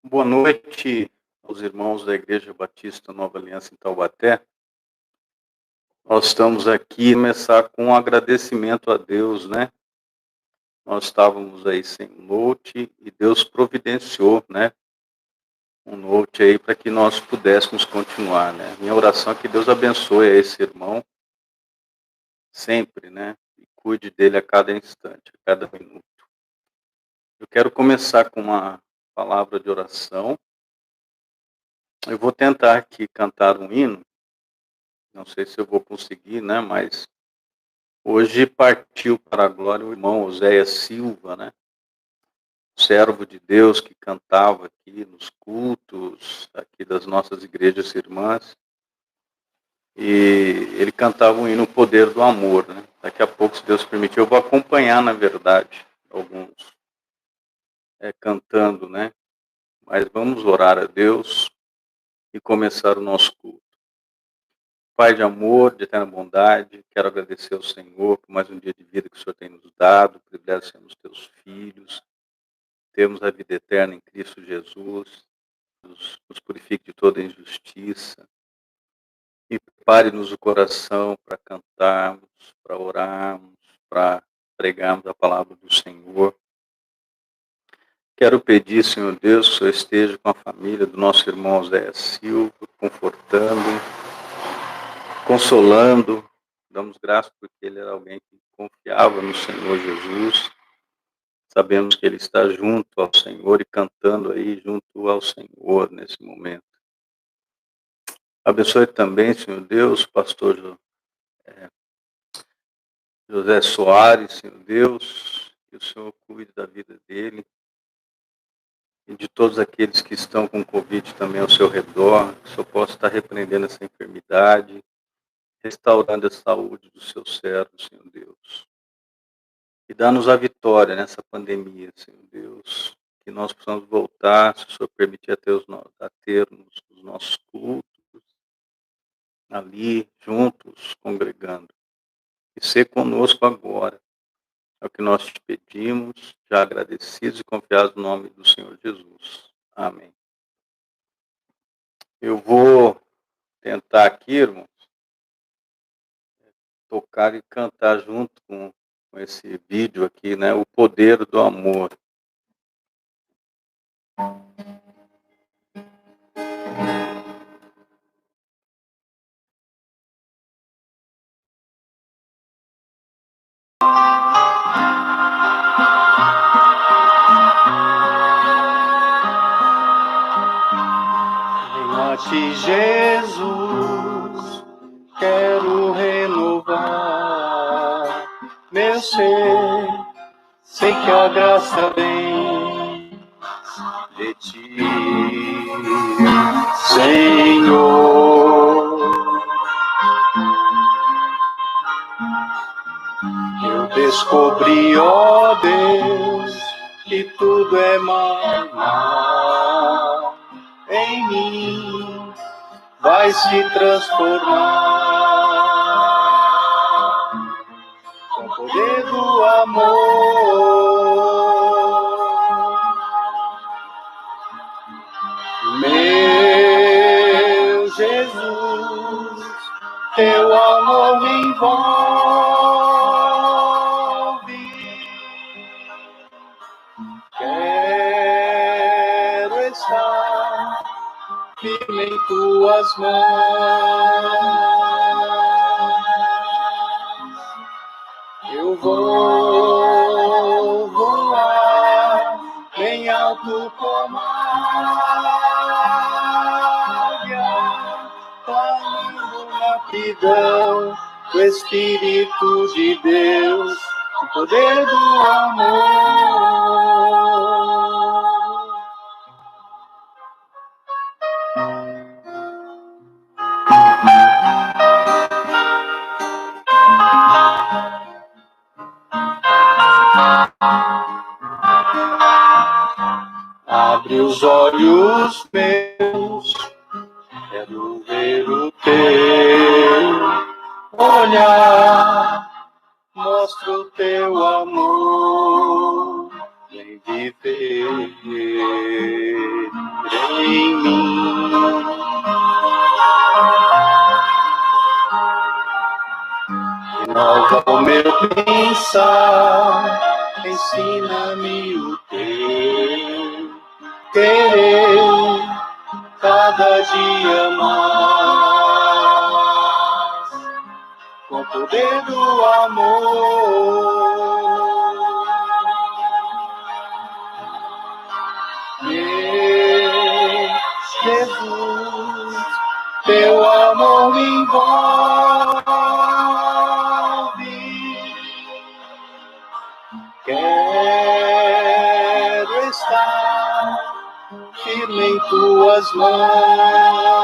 Boa noite aos irmãos da Igreja Batista Nova Aliança em Taubaté. Nós estamos aqui começar com um agradecimento a Deus, né? Nós estávamos aí sem note e Deus providenciou, né? Um note aí para que nós pudéssemos continuar, né? Minha oração é que Deus abençoe a esse irmão sempre, né? E cuide dele a cada instante, a cada minuto. Eu quero começar com uma palavra de oração. Eu vou tentar aqui cantar um hino. Não sei se eu vou conseguir, né? Mas hoje partiu para a glória o irmão Oséias Silva, né? Servo de Deus que cantava aqui nos cultos, aqui das nossas igrejas irmãs. E ele cantava o hino O Poder do Amor, né? Daqui a pouco, se Deus permitir, eu vou acompanhar, na verdade, alguns cantando, né? Mas vamos orar a Deus e começar o nosso culto. Pai de amor, de eterna bondade, quero agradecer ao Senhor por mais um dia de vida que o Senhor tem nos dado, o privilégio de sermos teus filhos, temos a vida eterna em Cristo Jesus, nos purifique de toda injustiça e prepare-nos o coração para cantarmos, para orarmos, para pregarmos a palavra do Senhor. Quero pedir, Senhor Deus, que o Senhor esteja com a família do nosso irmão Zé Silva, confortando, consolando. Damos graças porque ele era alguém que confiava no Senhor Jesus. Sabemos que ele está junto ao Senhor e cantando aí junto ao Senhor nesse momento. Abençoe também, Senhor Deus, pastor José Soares, Senhor Deus, que o Senhor cuide da vida dele e de todos aqueles que estão com Covid também ao seu redor, que o Senhor possa estar repreendendo essa enfermidade, restaurando a saúde dos seus servos, Senhor Deus. E dá-nos a vitória nessa pandemia, Senhor Deus. Que nós possamos voltar, se o Senhor permitir, a termos os nossos cultos ali, juntos, congregando. E ser conosco agora. É o que nós te pedimos, já agradecidos e confiados no nome do Senhor Jesus. Amém. Eu vou tentar aqui, irmãos, tocar e cantar junto com esse vídeo aqui, né? O Poder do Amor. Venho a ti, Jesus, quero renovar meu ser. Sei que a graça vem de ti, Senhor. Eu descobri, ó Deus, que tudo é mal em mim, vai se transformar com o poder do amor. Meu Jesus, teu amor me envolve. Quero estar firme em tuas mãos. Eu vou voar bem alto como a águia, clamando na rapidão do Espírito de Deus, o poder do amor. Abre os olhos meus, quero ver o teu olhar, mostra o teu amor vem viver em mim. Renova o meu pensar, ensina-me o teu querer, cada dia mais, com o poder do amor. Meu Jesus, teu amor me envolve. Quero estar firme em tuas mãos.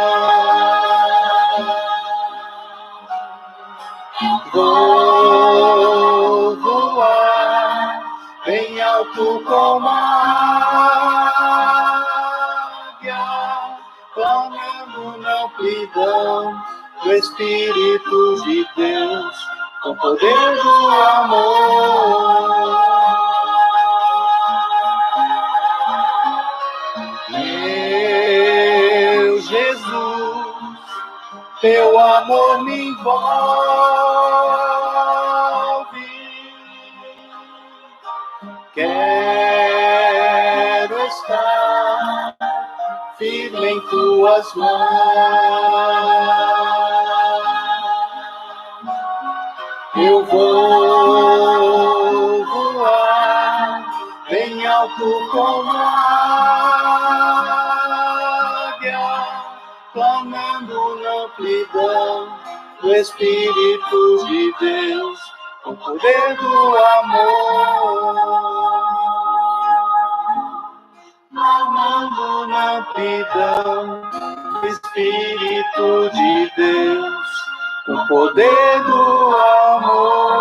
Vou voar bem alto como a águia, clamando na amplidão do Espírito de Deus, com poder do amor. Meu Jesus, teu amor me envolve. Quero estar firme em tuas mãos. Eu vou voar bem alto como a águia, clamando na amplidão do Espírito de Deus, com o poder do amor. Clamando na amplidão do Espírito de Deus, com o poder do amor.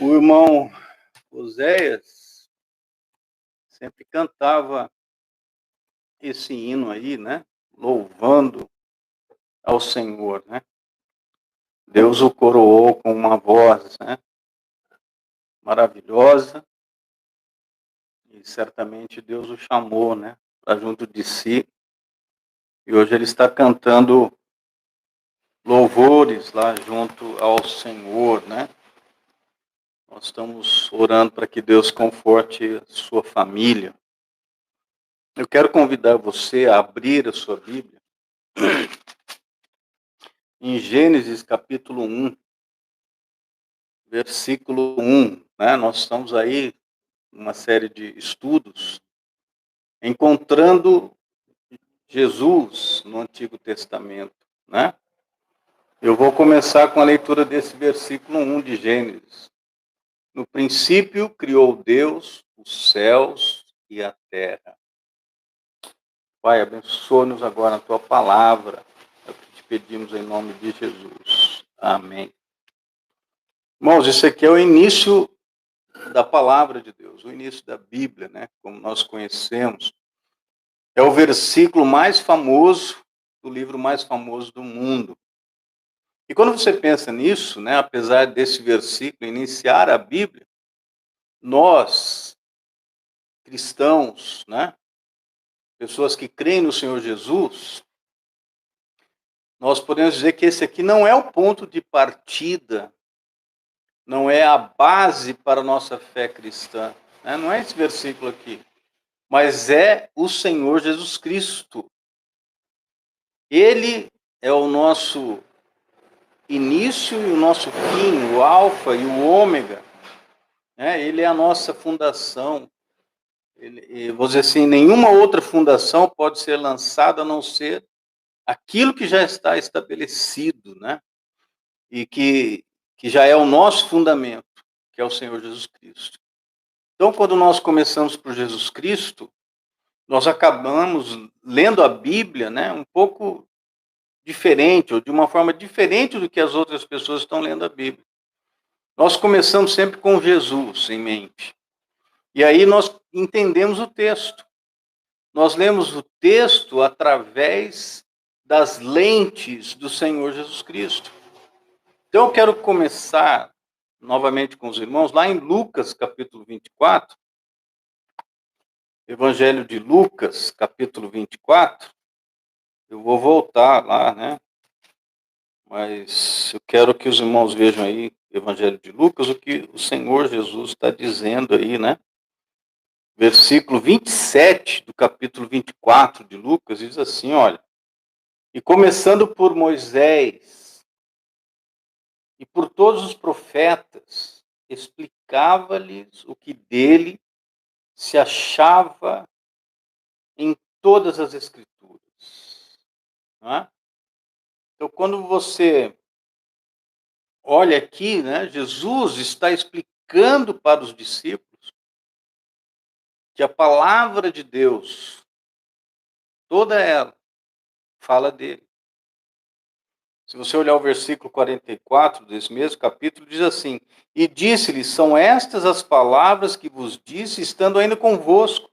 O irmão Oséias sempre cantava esse hino aí, né? Louvando ao Senhor, né? Deus o coroou com uma voz, né? Maravilhosa. E certamente Deus o chamou, né? Para junto de si. E hoje ele está cantando louvores lá junto ao Senhor, né? Nós estamos orando para que Deus conforte a sua família. Eu quero convidar você a abrir a sua Bíblia em Gênesis capítulo 1, versículo 1. Né? Nós estamos aí numa série de estudos encontrando Jesus no Antigo Testamento. Né? Eu vou começar com a leitura desse versículo 1 de Gênesis. No princípio criou Deus os céus e a terra. Pai, abençoa-nos agora na tua palavra. É o que te pedimos em nome de Jesus. Amém. Irmãos, isso aqui é o início da palavra de Deus, o início da Bíblia, né? Como nós conhecemos. É o versículo mais famoso do livro mais famoso do mundo. E quando você pensa nisso, né, apesar desse versículo iniciar a Bíblia, nós, cristãos, né, pessoas que creem no Senhor Jesus, nós podemos dizer que esse aqui não é o ponto de partida, não é a base para a nossa fé cristã, né? Não é esse versículo aqui, mas é o Senhor Jesus Cristo. Ele é o nosso início e o nosso fim, o alfa e o ômega, né? Ele é a nossa fundação. Vou dizer assim, nenhuma outra fundação pode ser lançada a não ser aquilo que já está estabelecido, né? E que já é o nosso fundamento, que é o Senhor Jesus Cristo. Então, quando nós começamos por Jesus Cristo, nós acabamos lendo a Bíblia, né, um pouco diferente, ou de uma forma diferente do que as outras pessoas estão lendo a Bíblia. Nós começamos sempre com Jesus em mente. E aí nós entendemos o texto. Nós lemos o texto através das lentes do Senhor Jesus Cristo. Então eu quero começar novamente com os irmãos, lá em Lucas, capítulo 24, Evangelho de Lucas, capítulo 24, eu vou voltar lá, né? Mas eu quero que os irmãos vejam aí, Evangelho de Lucas, o que o Senhor Jesus está dizendo aí, né? Versículo 27 do capítulo 24 de Lucas, diz assim, olha, e começando por Moisés e por todos os profetas, explicava-lhes o que dele se achava em todas as escrituras. Não é? Então, quando você olha aqui, né, Jesus está explicando para os discípulos que a palavra de Deus, toda ela, fala dele. Se você olhar o versículo 44 desse mesmo capítulo, diz assim, e disse-lhes, são estas as palavras que vos disse, estando ainda convosco,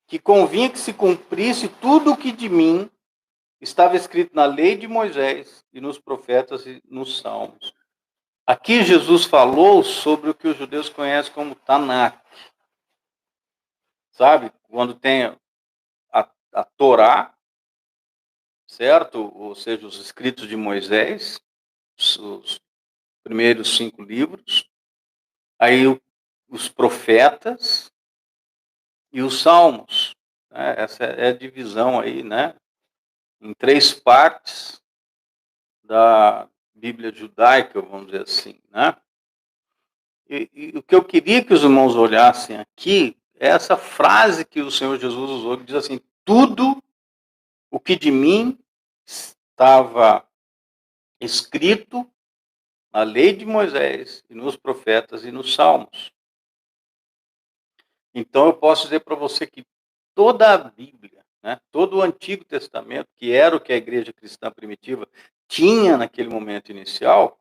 que convinha que se cumprisse tudo o que de mim estava escrito na lei de Moisés e nos profetas e nos salmos. Aqui Jesus falou sobre o que os judeus conhecem como Tanakh. Sabe? Quando tem a Torá, certo? Ou seja, os escritos de Moisés, os primeiros 5 livros. Aí os profetas e os salmos. Né? Essa é a divisão aí, né? Em 3 partes da Bíblia judaica, vamos dizer assim, né? E o que eu queria que os irmãos olhassem aqui é essa frase que o Senhor Jesus usou, que diz assim, tudo o que de mim estava escrito na lei de Moisés, e nos profetas e nos salmos. Então eu posso dizer para você que toda a Bíblia, né, todo o Antigo Testamento, que era o que a igreja cristã primitiva tinha naquele momento inicial,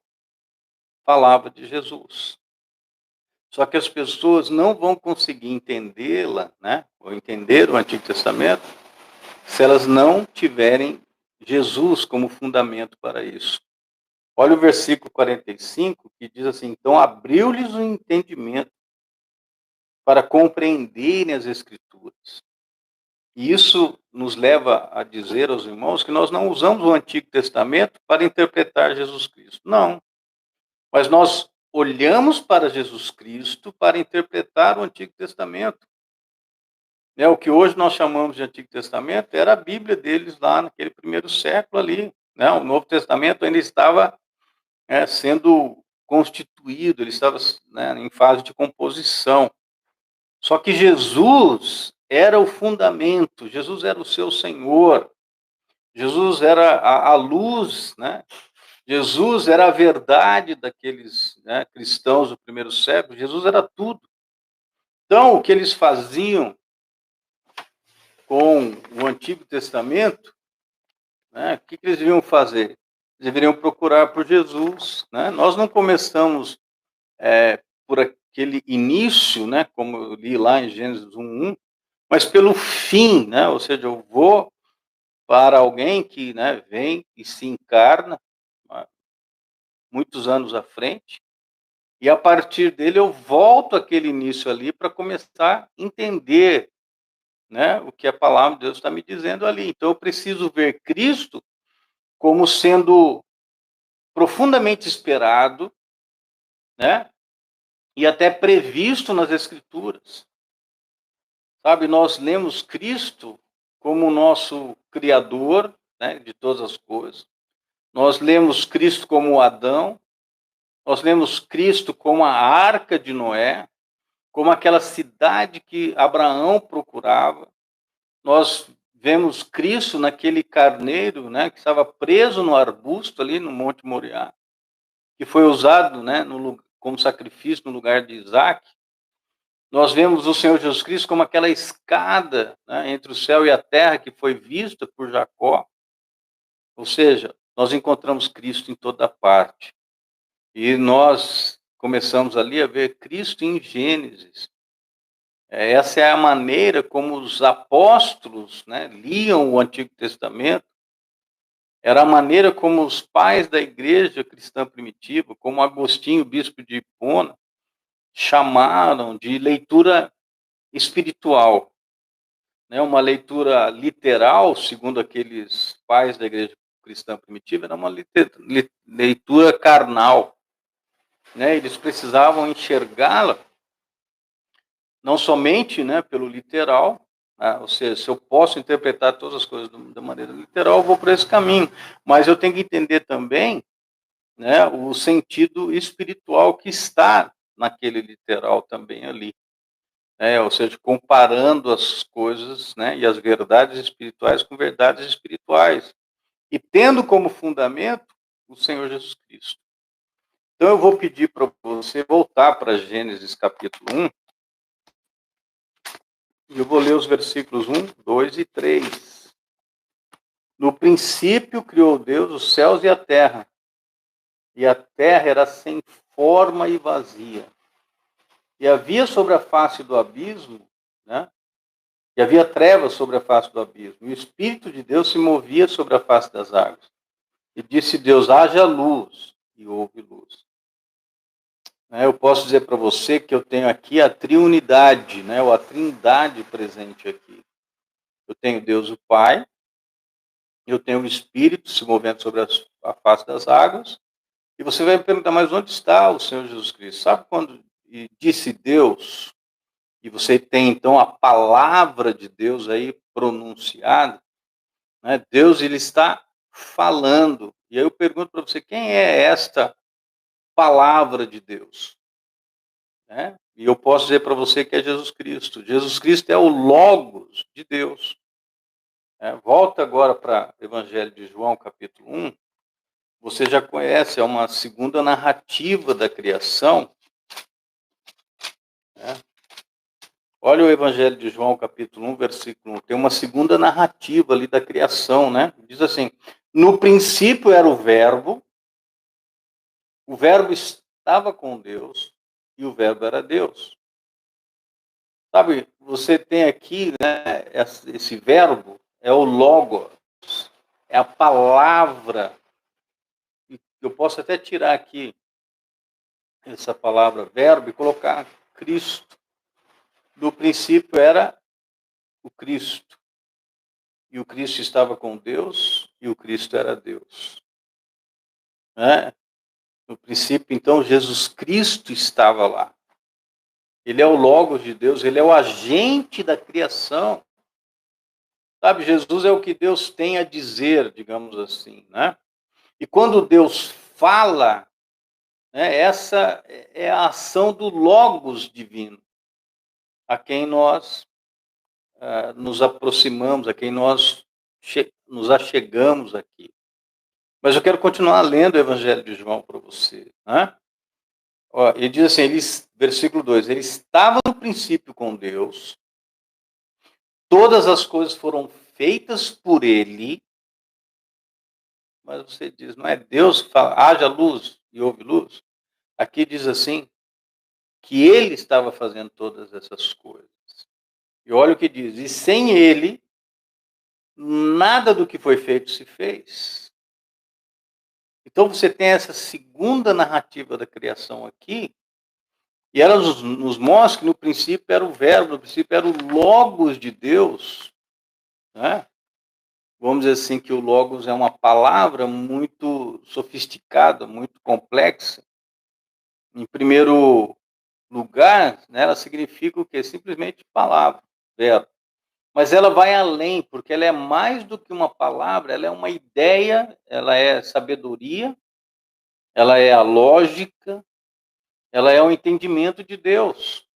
falava de Jesus. Só que as pessoas não vão conseguir entendê-la, né, ou entender o Antigo Testamento, se elas não tiverem Jesus como fundamento para isso. Olha o versículo 45, que diz assim, então abriu-lhes o entendimento para compreenderem as Escrituras. E isso nos leva a dizer aos irmãos que nós não usamos o Antigo Testamento para interpretar Jesus Cristo. Não. Mas nós olhamos para Jesus Cristo para interpretar o Antigo Testamento. O que hoje nós chamamos de Antigo Testamento era a Bíblia deles lá naquele primeiro século ali. O Novo Testamento ainda estava sendo constituído, ele estava em fase de composição. Só que Jesus era o fundamento, Jesus era o seu Senhor, Jesus era a luz, né? Jesus era a verdade daqueles cristãos do primeiro século, Jesus era tudo. Então, o que eles faziam com o Antigo Testamento, o que eles deviam fazer? Eles deveriam procurar por Jesus. Nós não começamos por aquele início, como eu li lá em Gênesis 1:1, mas pelo fim, ou seja, eu vou para alguém que vem e se encarna muitos anos à frente, e a partir dele eu volto aquele início ali para começar a entender o que a palavra de Deus está me dizendo ali. Então eu preciso ver Cristo como sendo profundamente esperado, e até previsto nas Escrituras. Sabe, nós lemos Cristo como o nosso Criador, de todas as coisas. Nós lemos Cristo como Adão. Nós lemos Cristo como a Arca de Noé, como aquela cidade que Abraão procurava. Nós vemos Cristo naquele carneiro, que estava preso no arbusto ali no Monte Moriá, que foi usado, como sacrifício no lugar de Isaac. Nós vemos o Senhor Jesus Cristo como aquela escada entre o céu e a terra que foi vista por Jacó. Ou seja, nós encontramos Cristo em toda parte. E nós começamos ali a ver Cristo em Gênesis. Essa é a maneira como os apóstolos liam o Antigo Testamento Era a maneira como os pais da igreja cristã primitiva, como Agostinho, bispo de Hipona, chamaram de leitura espiritual, né? Uma leitura literal, segundo aqueles pais da igreja cristã primitiva, era uma leitura carnal, né? Eles precisavam enxergá-la não somente, né, pelo literal, né? Ou seja, se eu posso interpretar todas as coisas da maneira literal, eu vou por esse caminho, mas eu tenho que entender também, né, o sentido espiritual que está naquele literal também ali. Ou seja, comparando as coisas, né, e as verdades espirituais com verdades espirituais, e tendo como fundamento o Senhor Jesus Cristo. Então eu vou pedir para você voltar para Gênesis capítulo 1, e eu vou ler os versículos 1, 2 e 3. No princípio criou Deus os céus e a terra era sem forma e vazia. E havia sobre a face do abismo, né, e havia trevas sobre a face do abismo, e o Espírito de Deus se movia sobre a face das águas. E disse Deus, haja luz, e houve luz. Eu posso dizer para você que eu tenho aqui a triunidade, né, ou a trindade presente aqui. Eu tenho Deus o Pai, eu tenho o Espírito se movendo sobre a face das águas, e você vai me perguntar, mas onde está o Senhor Jesus Cristo? Sabe quando disse Deus, e você tem então a palavra de Deus aí pronunciada, né? Deus, ele está falando. E aí eu pergunto para você, quem é esta palavra de Deus? Né? E eu posso dizer para você que é Jesus Cristo. Jesus Cristo é o Logos de Deus. Volta agora para o Evangelho de João, capítulo 1. Você já conhece, é uma segunda narrativa da criação. Né? Olha o Evangelho de João, capítulo 1, versículo 1. Tem uma segunda narrativa ali da criação, né? Diz assim, no princípio era o Verbo estava com Deus e o Verbo era Deus. Sabe, você tem aqui, né, esse verbo, é o Logos, é a palavra. Eu posso até tirar aqui essa palavra verbo e colocar Cristo. No princípio era o Cristo. E o Cristo estava com Deus e o Cristo era Deus. Né? No princípio, então, Jesus Cristo estava lá. Ele é o Logos de Deus, ele é o agente da criação. Sabe, Jesus é o que Deus tem a dizer, digamos assim, né? E quando Deus fala, né, essa é a ação do Logos divino, a quem nós nos aproximamos, a quem nós nos achegamos aqui. Mas eu quero continuar lendo o Evangelho de João para você, né? Ele diz assim, versículo 2, ele estava no princípio com Deus, todas as coisas foram feitas por ele, mas você diz, não é Deus que fala, haja luz e houve luz? Aqui diz assim, que ele estava fazendo todas essas coisas. E olha o que diz, e sem ele, nada do que foi feito se fez. Então você tem essa segunda narrativa da criação aqui, e ela nos mostra que no princípio era o Verbo, no princípio era o Logos de Deus. Né? Vamos dizer assim que o Logos é uma palavra muito sofisticada, muito complexa. Em primeiro lugar, né, ela significa o quê? Simplesmente palavra, verbo. Mas ela vai além, porque ela é mais do que uma palavra, ela é uma ideia, ela é sabedoria, ela é a lógica, ela é o entendimento de Deus.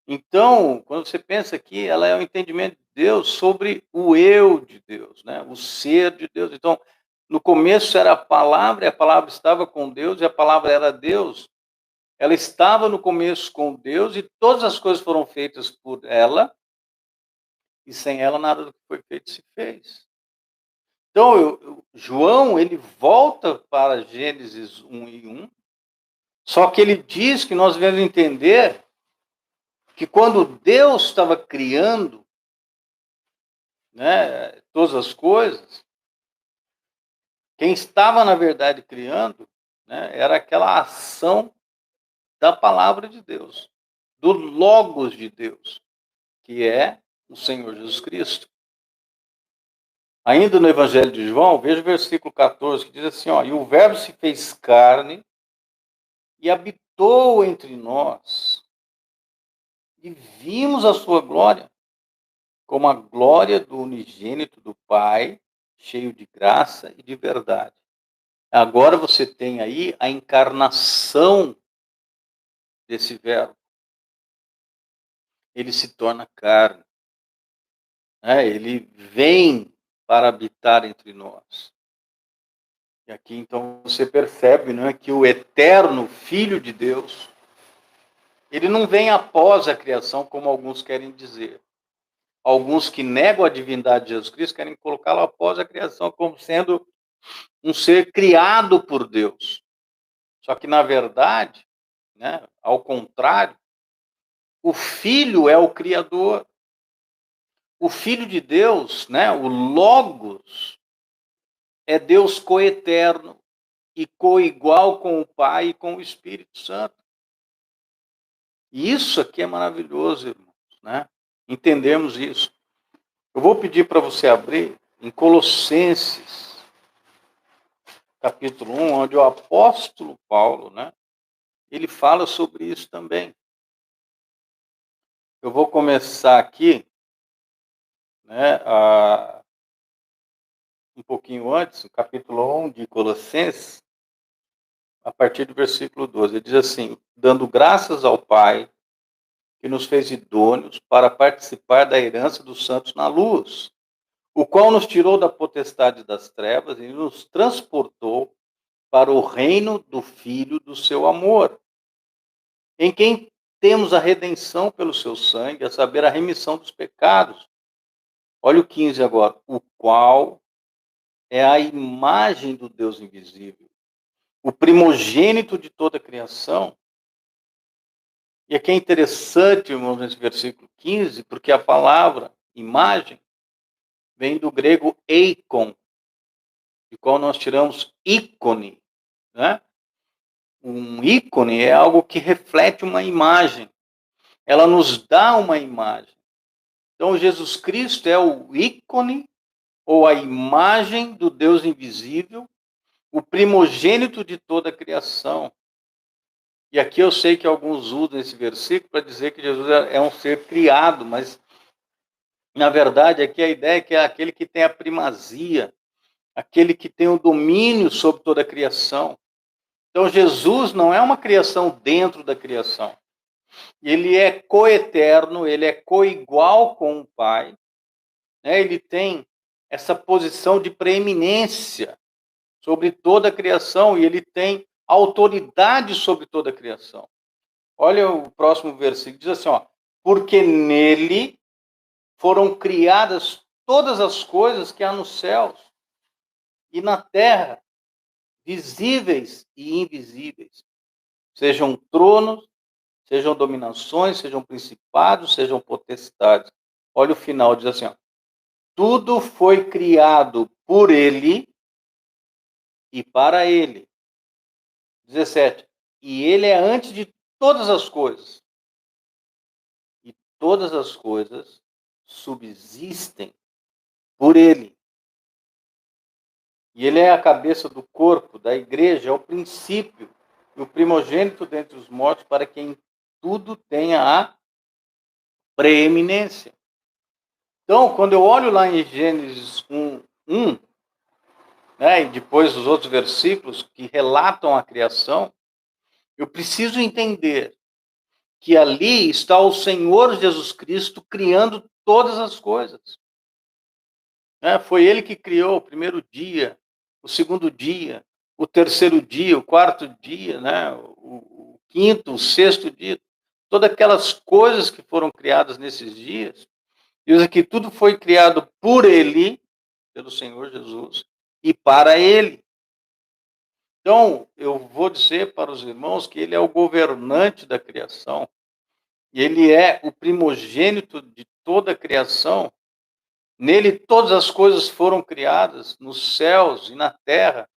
Então, quando você pensa aqui, ela é o entendimento de Deus sobre o eu de Deus, né? O ser de Deus. Então, no começo era a palavra, e a palavra estava com Deus, e a palavra era Deus. Ela estava no começo com Deus, e todas as coisas foram feitas por ela, e sem ela nada do que foi feito se fez. Então, João, ele volta para Gênesis 1 e 1, só que ele diz que nós devemos entender que quando Deus estava criando, né, todas as coisas, Quem estava, na verdade, criando, né, era aquela ação da palavra de Deus, do Logos de Deus, que é o Senhor Jesus Cristo. Ainda no Evangelho de João, veja o versículo 14, que diz assim, ó, e o verbo se fez carne e habitou entre nós, e vimos a sua glória, como a glória do unigênito do Pai, cheio de graça e de verdade. Agora você tem aí a encarnação desse verbo. Ele se torna carne. Ele vem para habitar entre nós. E aqui então você percebe, né, que o eterno Filho de Deus, ele não vem após a criação, como alguns querem dizer. Alguns que negam a divindade de Jesus Cristo querem colocá-lo após a criação, como sendo um ser criado por Deus. Só que, na verdade, né, ao contrário, o Filho é o Criador. O Filho de Deus, né, o Logos, é Deus coeterno e coigual com o Pai e com o Espírito Santo. E isso aqui é maravilhoso, irmãos, né? Entendemos isso. Eu vou pedir para você abrir em Colossenses, capítulo 1, onde o apóstolo Paulo, né, ele fala sobre isso também. Eu vou começar aqui, né, um pouquinho antes, o capítulo 1 de Colossenses, a partir do versículo 12. Ele diz assim, dando graças ao Pai, que nos fez idôneos para participar da herança dos santos na luz, o qual nos tirou da potestade das trevas e nos transportou para o reino do Filho do seu amor, em quem temos a redenção pelo seu sangue, a saber, a remissão dos pecados. Olha o 15 agora, o qual é a imagem do Deus invisível, o primogênito de toda a criação. E aqui é interessante, irmãos, nesse versículo 15, porque a palavra imagem vem do grego eikon, de qual nós tiramos ícone, né? Um ícone é algo que reflete uma imagem. Ela nos dá uma imagem. Então, Jesus Cristo é o ícone ou a imagem do Deus invisível, o primogênito de toda a criação. E aqui eu sei que alguns usam esse versículo para dizer que Jesus é um ser criado, mas, na verdade, aqui a ideia é que é aquele que tem a primazia, aquele que tem o domínio sobre toda a criação. Então, Jesus não é uma criação dentro da criação. Ele é coeterno, ele é coigual com o Pai, né? Ele tem essa posição de preeminência sobre toda a criação e ele tem autoridade sobre toda a criação. Olha o próximo versículo, diz assim, ó, porque nele foram criadas todas as coisas que há nos céus e na terra, visíveis e invisíveis, sejam tronos, sejam dominações, sejam principados, sejam potestades. Olha o final, diz assim, ó, tudo foi criado por ele e para ele. 17. E ele é antes de todas as coisas. E todas as coisas subsistem por ele. E ele é a cabeça do corpo, da igreja, é o princípio, e o primogênito dentre os mortos, para quem tudo tenha a preeminência. Então, quando eu olho lá em Gênesis 1, né, e depois os outros versículos que relatam a criação, eu preciso entender que ali está o Senhor Jesus Cristo criando todas as coisas. Foi ele que criou o primeiro dia, o segundo dia, o terceiro dia, o quarto dia, né, o quinto, o sexto dia. Todas aquelas coisas que foram criadas nesses dias, diz que tudo foi criado por ele, pelo Senhor Jesus, e para ele. Então, eu vou dizer para os irmãos que ele é o governante da criação, e ele é o primogênito de toda a criação, Nele todas as coisas foram criadas, nos céus e na terra.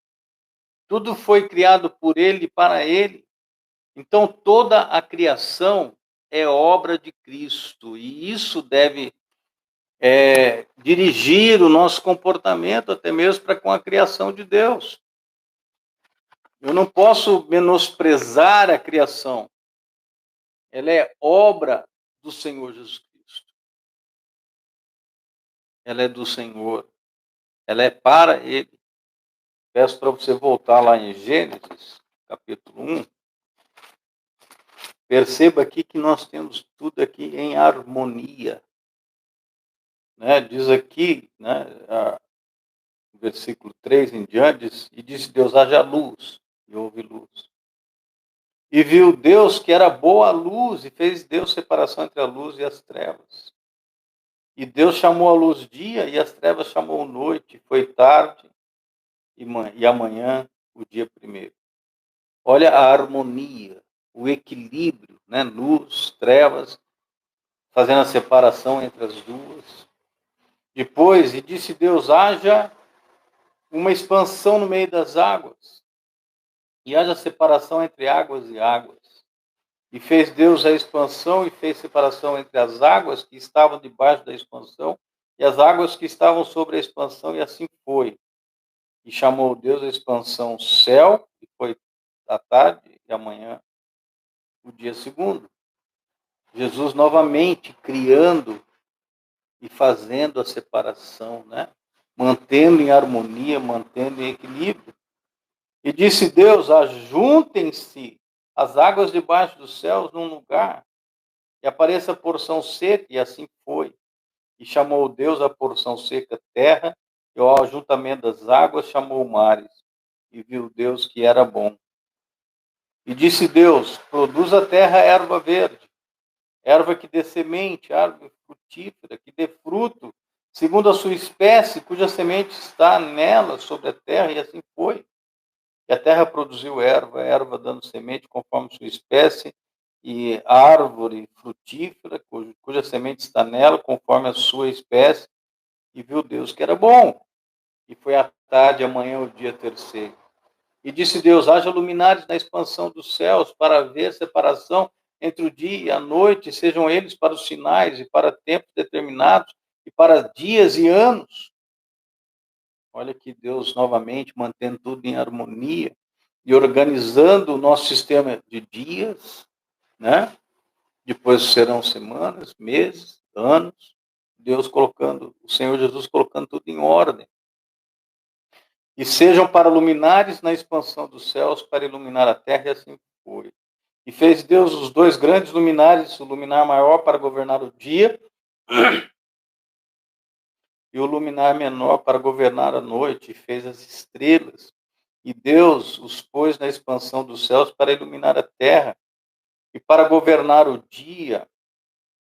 Tudo foi criado por ele e para ele. Então, toda a criação é obra de Cristo. E isso deve dirigir o nosso comportamento, até mesmo para com a criação de Deus. Eu não posso menosprezar a criação. Ela é obra do Senhor Jesus Cristo. Ela é do Senhor. Ela é para Ele. Peço para você voltar lá em Gênesis, capítulo 1. Perceba aqui que nós temos tudo aqui em harmonia. Né? Diz aqui, né, versículo 3 em diante, e disse Deus, haja luz, e houve luz. E viu Deus que era boa a luz, e fez Deus separação entre a luz e as trevas. E Deus chamou a luz dia, e as trevas chamou noite. Foi tarde, e amanhã o dia primeiro. Olha a harmonia, o equilíbrio, né? Luz, trevas, fazendo a separação entre as duas. Depois, e disse Deus, haja uma expansão no meio das águas, e haja separação entre águas e águas. E fez Deus a expansão e fez separação entre as águas que estavam debaixo da expansão e as águas que estavam sobre a expansão, e assim foi. E chamou Deus a expansão céu, e foi à tarde e amanhã o dia segundo. Jesus novamente criando e fazendo a separação, né? Mantendo em harmonia, mantendo em equilíbrio. E disse Deus, ajuntem-se as águas debaixo dos céus num lugar, e apareça a porção seca, e assim foi. E chamou Deus a porção seca terra, e ao ajuntamento das águas chamou mares. E viu Deus que era bom. E disse Deus, produz a terra erva verde, erva que dê semente, árvore frutífera, que dê fruto, segundo a sua espécie, cuja semente está nela, sobre a terra, e assim foi. E a terra produziu erva, erva dando semente conforme sua espécie, e árvore frutífera, cuja semente está nela, conforme a sua espécie, e viu Deus que era bom. E foi à tarde, amanhã, o dia terceiro. E disse Deus, haja luminares na expansão dos céus, para haver separação entre o dia e a noite, sejam eles para os sinais e para tempos determinados, e para dias e anos. Olha que Deus novamente mantendo tudo em harmonia e organizando o nosso sistema de dias, né? Depois serão semanas, meses, anos, Deus colocando, o Senhor Jesus colocando tudo em ordem. E sejam para luminares na expansão dos céus, para iluminar a terra, e assim foi. E fez Deus os dois grandes luminares, o luminar maior para governar o dia, e o luminar menor para governar a noite, e fez as estrelas. E Deus os pôs na expansão dos céus para iluminar a terra, e para governar o dia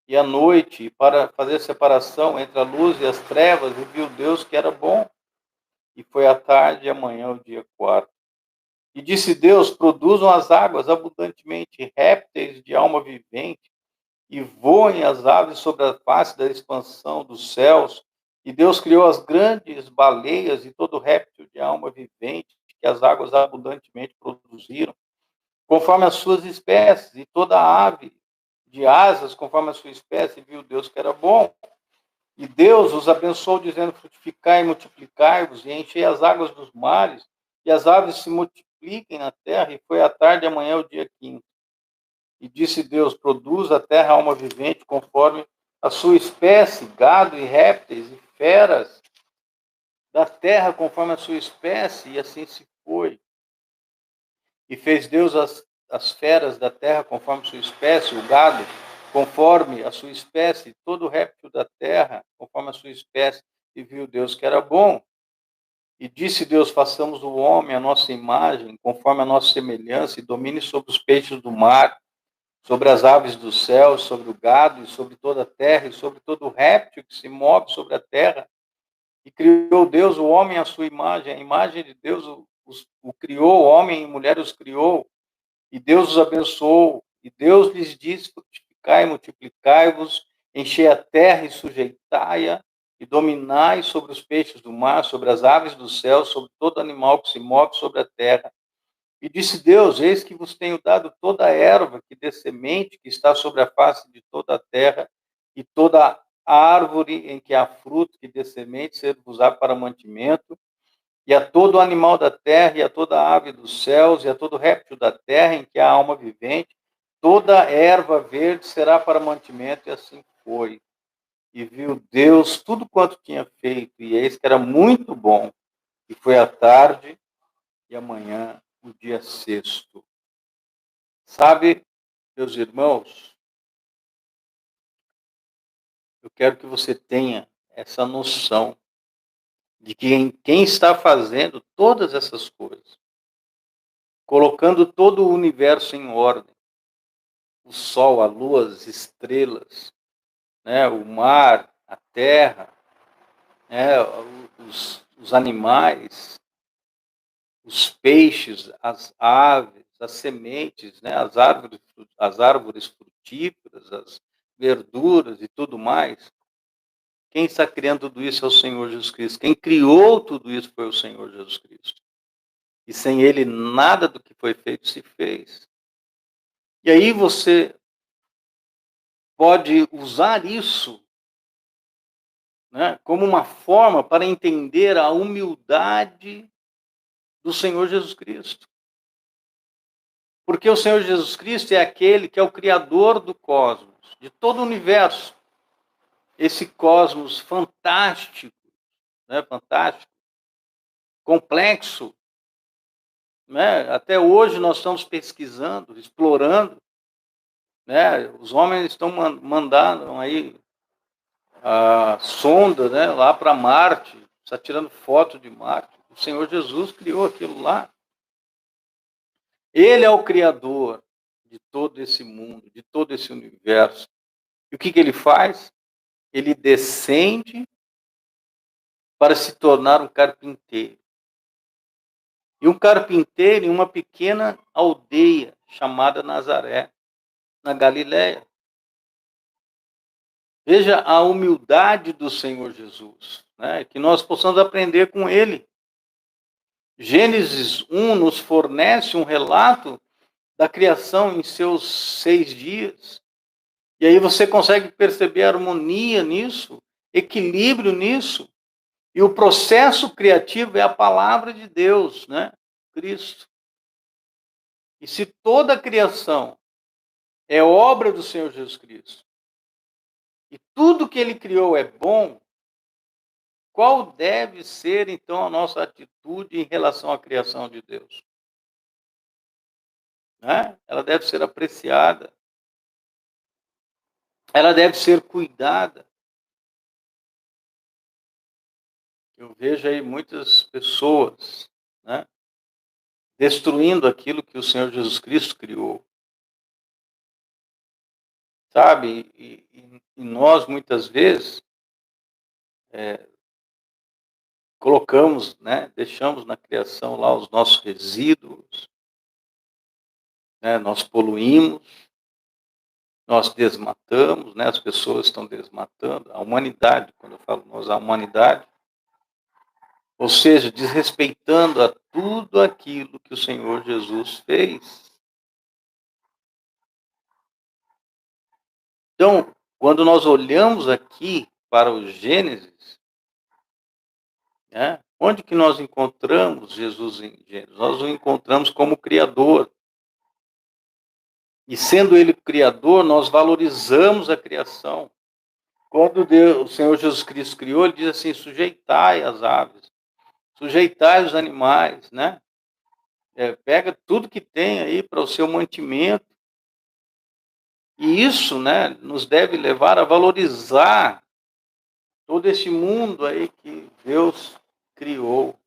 e a noite, e para fazer separação entre a luz e as trevas, e viu Deus que era bom. E foi à tarde e amanhã o dia quarto. E disse Deus, produzam as águas abundantemente répteis de alma vivente, e voem as aves sobre a face da expansão dos céus. E Deus criou as grandes baleias e todo réptil de alma vivente, que as águas abundantemente produziram, conforme as suas espécies, e toda ave de asas, conforme a sua espécie, viu Deus que era bom. E Deus os abençoou, dizendo, frutificai e multiplicai-vos, e enchei as águas dos mares, e as aves se multipliquem na terra. E foi à tarde, amanhã o dia quinto. E disse Deus, produz a terra alma vivente, conforme a sua espécie, gado e répteis, e feras da terra, conforme a sua espécie, e assim se foi. E fez Deus as feras da terra, conforme a sua espécie, o gado, conforme a sua espécie, todo réptil da terra, conforme a sua espécie, e viu Deus que era bom. E disse Deus, façamos o homem a nossa imagem, conforme a nossa semelhança, e domine sobre os peixes do mar, sobre as aves dos céus, sobre o gado, e sobre toda a terra, e sobre todo o réptil que se move sobre a terra. E criou Deus o homem à sua imagem, a imagem de Deus o criou, o homem e mulher os criou, e Deus os abençoou, e Deus lhes disse, frutificai e multiplicai-vos, enchei a terra e sujeitai-a, e dominai sobre os peixes do mar, sobre as aves do céu, sobre todo animal que se move sobre a terra. E disse Deus: eis que vos tenho dado toda a erva que dê semente, que está sobre a face de toda a terra, e toda árvore em que há fruto que dê semente, ser-vos-á para mantimento, e a todo animal da terra, e a toda ave dos céus, e a todo réptil da terra em que há alma vivente, toda erva verde será para mantimento, e assim foi. E viu Deus tudo quanto tinha feito, e eis que era muito bom. E foi a tarde e amanhã, o dia sexto. Sabe, meus irmãos, eu quero que você tenha essa noção de que quem está fazendo todas essas coisas, colocando todo o universo em ordem, o sol, a lua, as estrelas, né, o mar, a terra, né, os animais, os peixes, as aves, as sementes, né, as árvores frutíferas, as verduras e tudo mais. Quem está criando tudo isso é o Senhor Jesus Cristo. Quem criou tudo isso foi o Senhor Jesus Cristo. E sem Ele, nada do que foi feito se fez. E aí você pode usar isso, né, como uma forma para entender a humildade do Senhor Jesus Cristo. Porque o Senhor Jesus Cristo é aquele que é o Criador do cosmos, de todo o universo. Esse cosmos fantástico, né, fantástico, complexo, né? Até hoje nós estamos pesquisando, explorando, né? Os homens estão mandando aí a sonda, né, lá para Marte, está tirando foto de Marte. O Senhor Jesus criou aquilo lá. Ele é o criador de todo esse mundo, de todo esse universo. E o que ele faz? Ele descende para se tornar um carpinteiro. E um carpinteiro em uma pequena aldeia chamada Nazaré, na Galiléia. Veja a humildade do Senhor Jesus, né? Que nós possamos aprender com ele. Gênesis 1 nos fornece um relato da criação em seus 6 dias. E aí você consegue perceber harmonia nisso, equilíbrio nisso. E o processo criativo é a palavra de Deus, né? Cristo. E se toda a criação é obra do Senhor Jesus Cristo, e tudo que ele criou é bom, qual deve ser, então, a nossa atitude em relação à criação de Deus? Né? Ela deve ser apreciada. Ela deve ser cuidada. Eu vejo aí muitas pessoas, né, destruindo aquilo que o Senhor Jesus Cristo criou. Sabe? E nós, muitas vezes, colocamos, né, deixamos na criação lá os nossos resíduos, né, nós poluímos, nós desmatamos, né, as pessoas estão desmatando, a humanidade, quando eu falo nós, a humanidade, ou seja, desrespeitando a tudo aquilo que o Senhor Jesus fez. Então, quando nós olhamos aqui para o Gênesis, né, onde que nós encontramos Jesus em Gênesis? Nós o encontramos como Criador. E sendo Ele Criador, nós valorizamos a criação. Quando Deus, o Senhor Jesus Cristo criou, Ele diz assim, sujeitai as aves, sujeitai os animais, né? Pega tudo que tem aí para o seu mantimento. E isso, né, nos deve levar a valorizar todo esse mundo aí que Deus criou.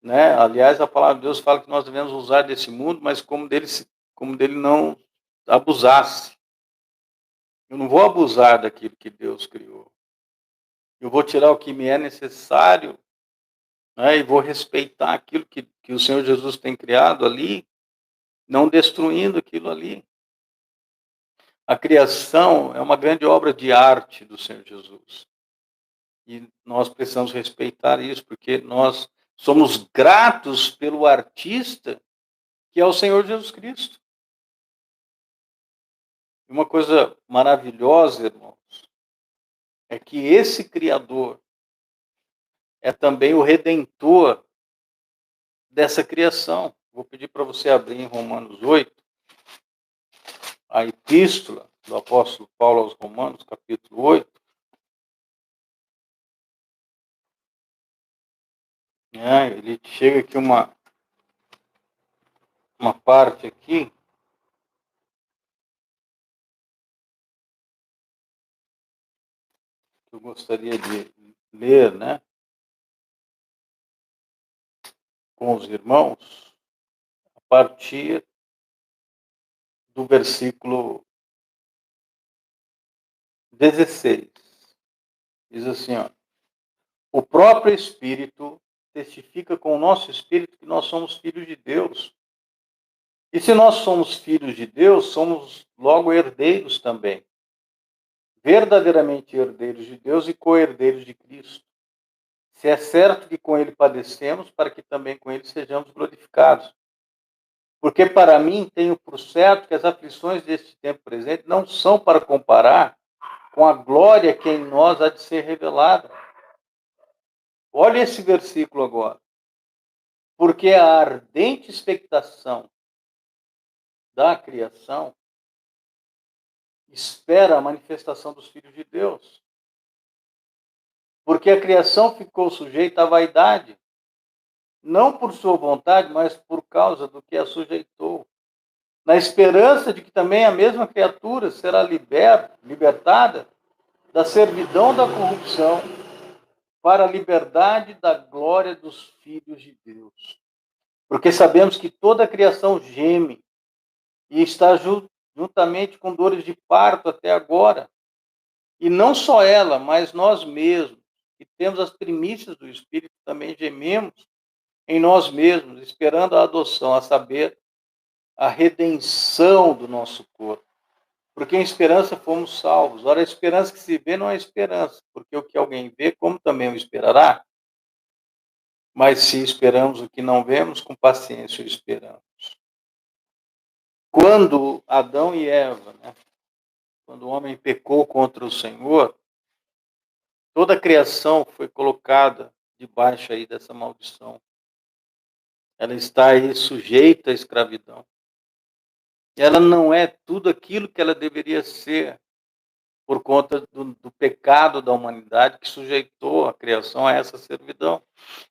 Né? Aliás, a palavra de Deus fala que nós devemos usar desse mundo, mas como dele não abusasse. Eu não vou abusar daquilo que Deus criou. Eu vou tirar o que me é necessário, né, e vou respeitar aquilo que o Senhor Jesus tem criado ali, não destruindo aquilo ali. A criação é uma grande obra de arte do Senhor Jesus. E nós precisamos respeitar isso, porque nós somos gratos pelo artista que é o Senhor Jesus Cristo. E uma coisa maravilhosa, irmãos, é que esse Criador é também o Redentor dessa criação. Vou pedir para você abrir em Romanos 8, a epístola do apóstolo Paulo aos Romanos, capítulo 8. Ele chega aqui uma parte aqui que eu gostaria de ler, né, com os irmãos, a partir do versículo 16. Diz assim, ó: o próprio Espírito testifica com o nosso espírito que nós somos filhos de Deus. E se nós somos filhos de Deus, somos logo herdeiros também. Verdadeiramente herdeiros de Deus e co-herdeiros de Cristo. Se é certo que com ele padecemos, para que também com ele sejamos glorificados. Porque para mim tenho por certo que as aflições deste tempo presente não são para comparar com a glória que em nós há de ser revelada. Olha esse versículo agora. Porque a ardente expectação da criação espera a manifestação dos filhos de Deus. Porque a criação ficou sujeita à vaidade, não por sua vontade, mas por causa do que a sujeitou, na esperança de que também a mesma criatura será libertada da servidão da corrupção para a liberdade da glória dos filhos de Deus. Porque sabemos que toda a criação geme e está juntamente com dores de parto até agora. E não só ela, mas nós mesmos, que temos as primícias do Espírito, também gememos em nós mesmos, esperando a adoção, a saber, a redenção do nosso corpo. Porque em esperança fomos salvos. Ora, a esperança que se vê não é esperança, porque o que alguém vê, como também o esperará? Mas se esperamos o que não vemos, com paciência o esperamos. Quando Adão e Eva, né, quando o homem pecou contra o Senhor, toda a criação foi colocada debaixo aí dessa maldição. Ela está aí sujeita à escravidão. Ela não é tudo aquilo que ela deveria ser por conta do pecado da humanidade que sujeitou a criação a essa servidão.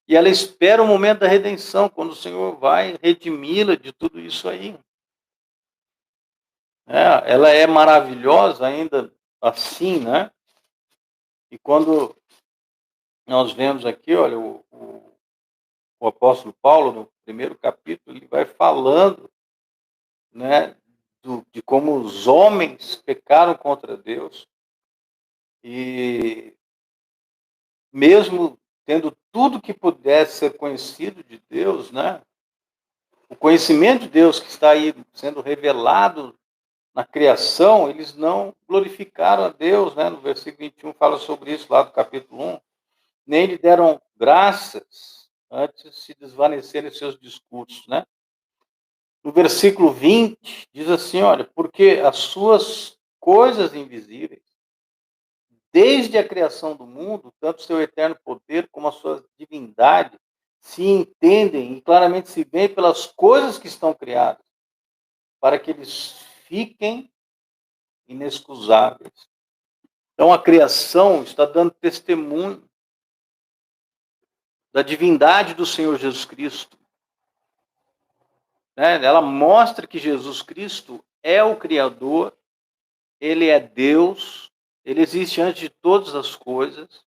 E ela espera o momento da redenção, quando o Senhor vai redimi-la de tudo isso aí. Ela é maravilhosa ainda assim, né? E quando nós vemos aqui, olha, o apóstolo Paulo, no primeiro capítulo, ele vai falando, né, de como os homens pecaram contra Deus e mesmo tendo tudo que pudesse ser conhecido de Deus, né, o conhecimento de Deus que está aí sendo revelado na criação, eles não glorificaram a Deus, né, no versículo 21 fala sobre isso lá do capítulo 1, nem lhe deram graças antes de se desvanecerem seus discursos, né. No versículo 20, diz assim, olha, porque as suas coisas invisíveis, desde a criação do mundo, tanto o seu eterno poder como a sua divindade, se entendem e claramente se veem pelas coisas que estão criadas, para que eles fiquem inexcusáveis. Então a criação está dando testemunho da divindade do Senhor Jesus Cristo. Ela mostra que Jesus Cristo é o Criador, ele é Deus, ele existe antes de todas as coisas.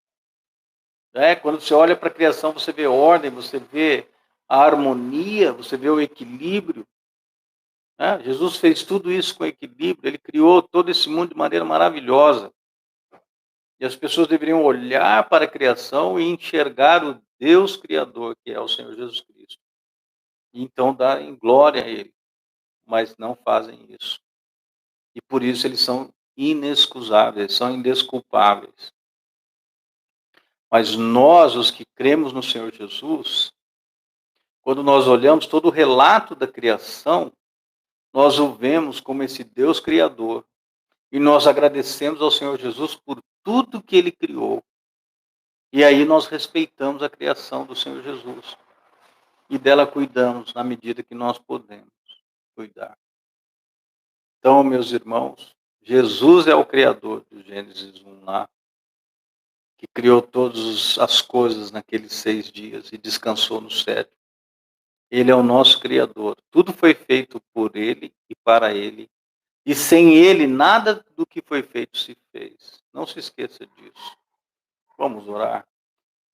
Quando você olha para a criação, você vê ordem, você vê a harmonia, você vê o equilíbrio. Jesus fez tudo isso com equilíbrio, ele criou todo esse mundo de maneira maravilhosa. E as pessoas deveriam olhar para a criação e enxergar o Deus Criador, que é o Senhor Jesus Cristo. E então darem glória a ele. Mas não fazem isso. E por isso eles são inexcusáveis, são indesculpáveis. Mas nós, os que cremos no Senhor Jesus, quando nós olhamos todo o relato da criação, nós o vemos como esse Deus criador. E nós agradecemos ao Senhor Jesus por tudo que Ele criou. E aí nós respeitamos a criação do Senhor Jesus. E dela cuidamos na medida que nós podemos cuidar. Então, meus irmãos, Jesus é o Criador de Gênesis 1 lá, que criou todas as coisas naqueles 6 dias e descansou no 7º. Ele é o nosso Criador. Tudo foi feito por Ele e para Ele. E sem Ele, nada do que foi feito se fez. Não se esqueça disso. Vamos orar.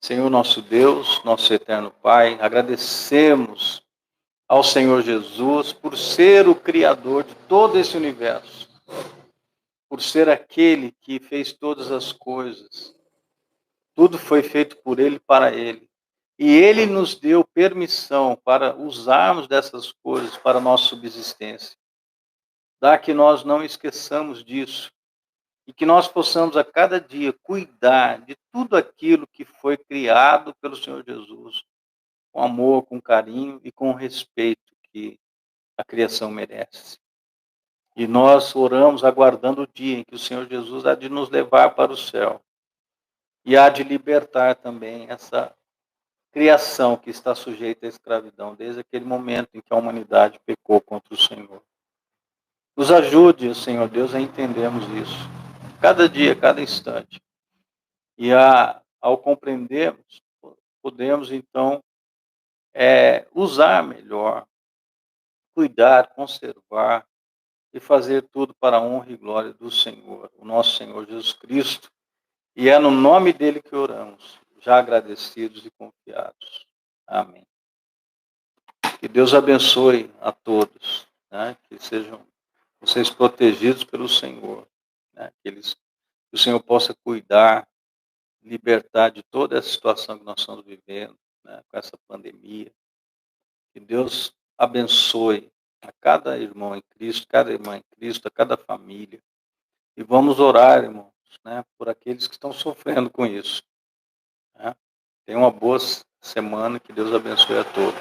Senhor nosso Deus, nosso eterno Pai, agradecemos ao Senhor Jesus por ser o Criador de todo esse universo, por ser aquele que fez todas as coisas. Tudo foi feito por Ele e para Ele. E Ele nos deu permissão para usarmos dessas coisas para a nossa subsistência. Dá que nós não esqueçamos disso e que nós possamos a cada dia cuidar de tudo aquilo que foi criado pelo Senhor Jesus, com amor, com carinho e com respeito que a criação merece. E nós oramos aguardando o dia em que o Senhor Jesus há de nos levar para o céu e há de libertar também essa criação que está sujeita à escravidão desde aquele momento em que a humanidade pecou contra o Senhor. Nos ajude, Senhor Deus, a entendermos isso, cada dia, cada instante. E ao compreendermos, podemos então usar melhor, cuidar, conservar e fazer tudo para a honra e glória do Senhor, o nosso Senhor Jesus Cristo. E é no nome dele que oramos, já agradecidos e confiados. Amém. Que Deus abençoe a todos, né? Que sejam vocês protegidos pelo Senhor, né? Que o Senhor possa cuidar, libertar de toda essa situação que nós estamos vivendo, né? Com essa pandemia. Que Deus abençoe a cada irmão em Cristo, cada irmã em Cristo, a cada família. E vamos orar, irmãos, né? Por aqueles que estão sofrendo com isso. Né? Tenham uma boa semana, que Deus abençoe a todos.